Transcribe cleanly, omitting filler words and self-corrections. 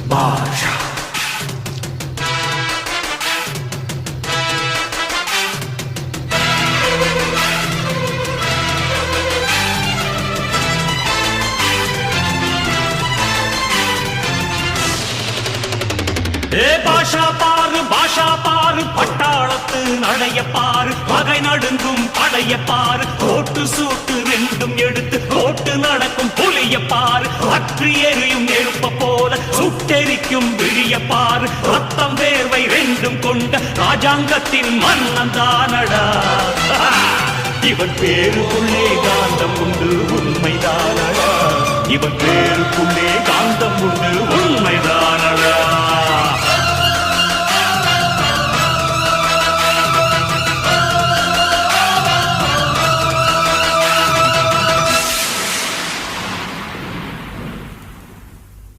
பாஷா பாஷா பாரு பட்டாளத்து நடைய பாரு பகை நடுங்கும் படைய பாரு கோட்டு சூட்டு ரெண்டும் எடுத்து கோட்டு நடக்கும் புலிய பாரு அற்றி எரியும் நெருப்ப போல சுட்டெரிக்கும் விழிய பாரு ரத்தம் வேர்வை ரெண்டும் கொண்ட ராஜாங்கத்தின் மன்னன் தானடா இவன் பேருக்குள்ளே காந்தம் உண்டு உண்மைதானடா இவன் பேருக்குள்ளே காந்தம்